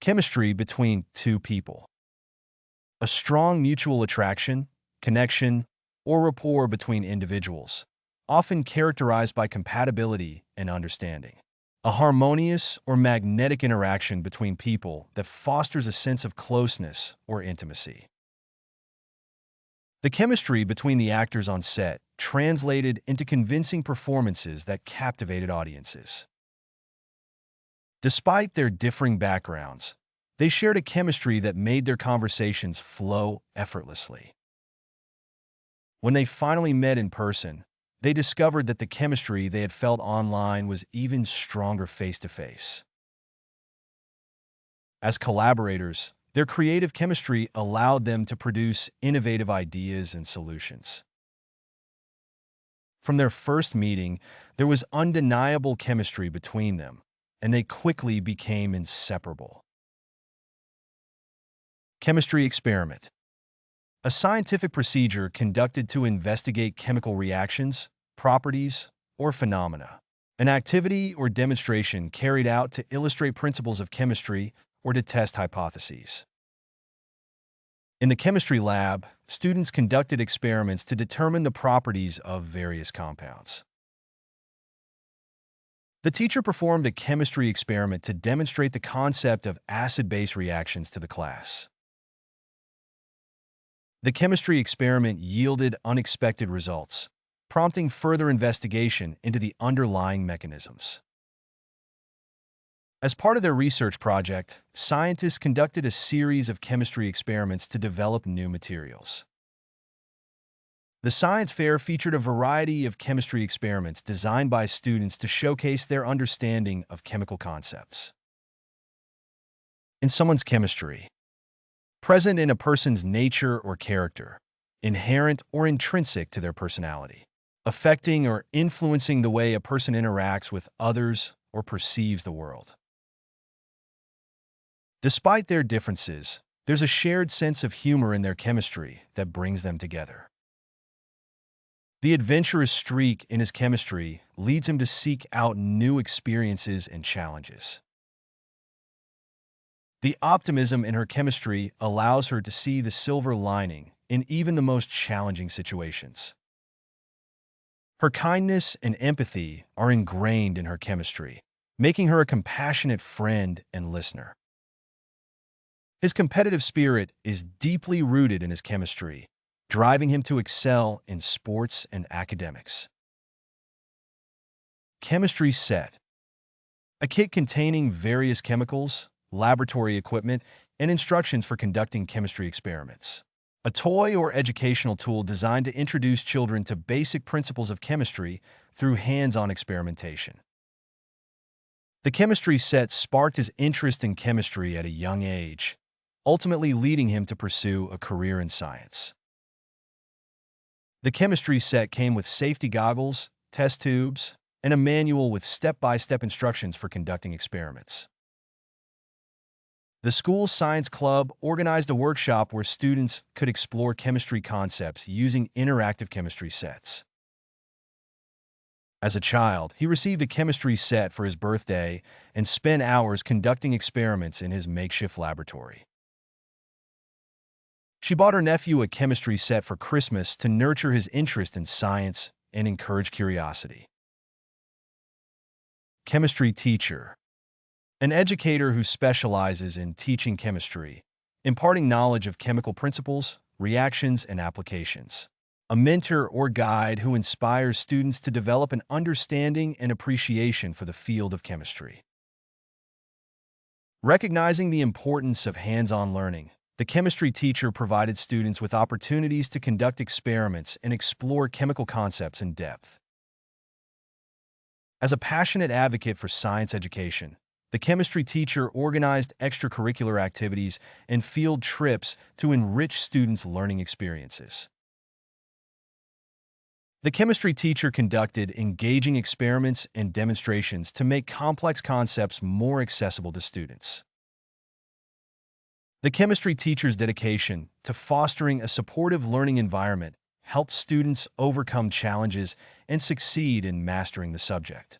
Chemistry between two people. A strong mutual attraction, connection, or rapport between individuals, often characterized by compatibility and understanding. A harmonious or magnetic interaction between people that fosters a sense of closeness or intimacy. The chemistry between the actors on set translated into convincing performances that captivated audiences. Despite their differing backgrounds, they shared a chemistry that made their conversations flow effortlessly. When they finally met in person, they discovered that the chemistry they had felt online was even stronger face-to-face. As collaborators, their creative chemistry allowed them to produce innovative ideas and solutions. From their first meeting, there was undeniable chemistry between them, and they quickly became inseparable. Chemistry experiment. A scientific procedure conducted to investigate chemical reactions, properties, or phenomena. An activity or demonstration carried out to illustrate principles of chemistry or to test hypotheses. In the chemistry lab, students conducted experiments to determine the properties of various compounds. The teacher performed a chemistry experiment to demonstrate the concept of acid-base reactions to the class. The chemistry experiment yielded unexpected results, prompting further investigation into the underlying mechanisms. As part of their research project, scientists conducted a series of chemistry experiments to develop new materials. The science fair featured a variety of chemistry experiments designed by students to showcase their understanding of chemical concepts. In someone's chemistry. Present in a person's nature or character, inherent or intrinsic to their personality, affecting or influencing the way a person interacts with others or perceives the world. Despite their differences, there's a shared sense of humor in their chemistry that brings them together. The adventurous streak in his chemistry leads him to seek out new experiences and challenges. The optimism in her chemistry allows her to see the silver lining in even the most challenging situations. Her kindness and empathy are ingrained in her chemistry, making her a compassionate friend and listener. His competitive spirit is deeply rooted in his chemistry, driving him to excel in sports and academics. Chemistry set. A kit containing various chemicals, laboratory equipment, and instructions for conducting chemistry experiments. A toy or educational tool designed to introduce children to basic principles of chemistry through hands-on experimentation. The chemistry set sparked his interest in chemistry at a young age, ultimately leading him to pursue a career in science. The chemistry set came with safety goggles, test tubes, and a manual with step-by-step instructions for conducting experiments. The school's science club organized a workshop where students could explore chemistry concepts using interactive chemistry sets. As a child, he received a chemistry set for his birthday and spent hours conducting experiments in his makeshift laboratory. She bought her nephew a chemistry set for Christmas to nurture his interest in science and encourage curiosity. Chemistry teacher. An educator who specializes in teaching chemistry, imparting knowledge of chemical principles, reactions, and applications. A mentor or guide who inspires students to develop an understanding and appreciation for the field of chemistry. Recognizing the importance of hands-on learning, the chemistry teacher provided students with opportunities to conduct experiments and explore chemical concepts in depth. As a passionate advocate for science education, the chemistry teacher organized extracurricular activities and field trips to enrich students' learning experiences. The chemistry teacher conducted engaging experiments and demonstrations to make complex concepts more accessible to students. The chemistry teacher's dedication to fostering a supportive learning environment helped students overcome challenges and succeed in mastering the subject.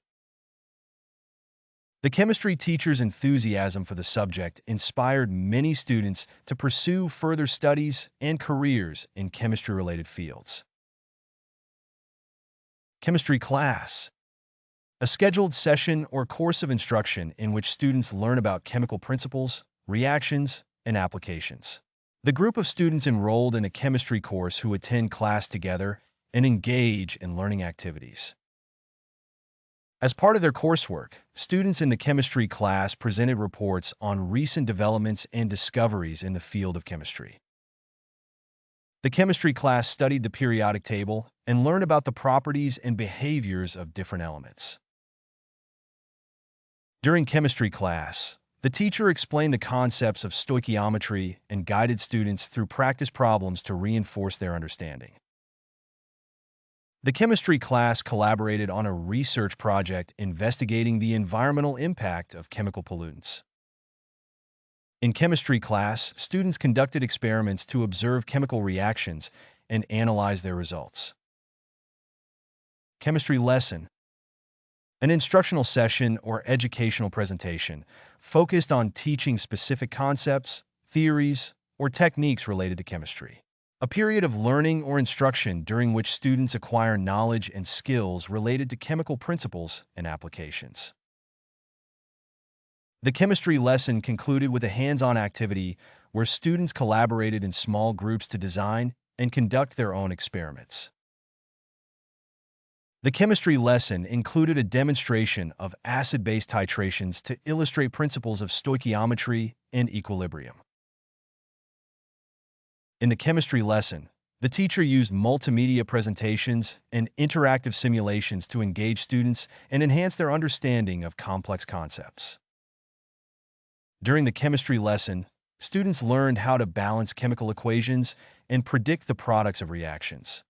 The chemistry teacher's enthusiasm for the subject inspired many students to pursue further studies and careers in chemistry-related fields. Chemistry class. A scheduled session or course of instruction in which students learn about chemical principles, reactions, and applications. The group of students enrolled in a chemistry course who attend class together and engage in learning activities. As part of their coursework, students in the chemistry class presented reports on recent developments and discoveries in the field of chemistry. The chemistry class studied the periodic table and learned about the properties and behaviors of different elements. During chemistry class, the teacher explained the concepts of stoichiometry and guided students through practice problems to reinforce their understanding. The chemistry class collaborated on a research project investigating the environmental impact of chemical pollutants. In chemistry class, students conducted experiments to observe chemical reactions and analyze their results. Chemistry lesson. An instructional session or educational presentation focused on teaching specific concepts, theories, or techniques related to chemistry. A period of learning or instruction during which students acquire knowledge and skills related to chemical principles and applications. The chemistry lesson concluded with a hands-on activity where students collaborated in small groups to design and conduct their own experiments. The chemistry lesson included a demonstration of acid-base titrations to illustrate principles of stoichiometry and equilibrium. In the chemistry lesson, the teacher used multimedia presentations and interactive simulations to engage students and enhance their understanding of complex concepts. During the chemistry lesson, students learned how to balance chemical equations and predict the products of reactions.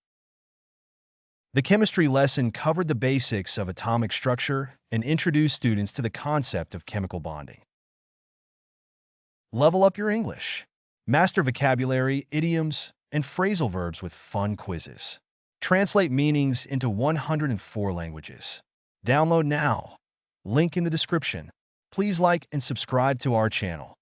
The chemistry lesson covered the basics of atomic structure and introduced students to the concept of chemical bonding. Level up your English. Master vocabulary, idioms, and phrasal verbs with fun quizzes. Translate meanings into 104 languages. Download now. Link in the description. Please like and subscribe to our channel.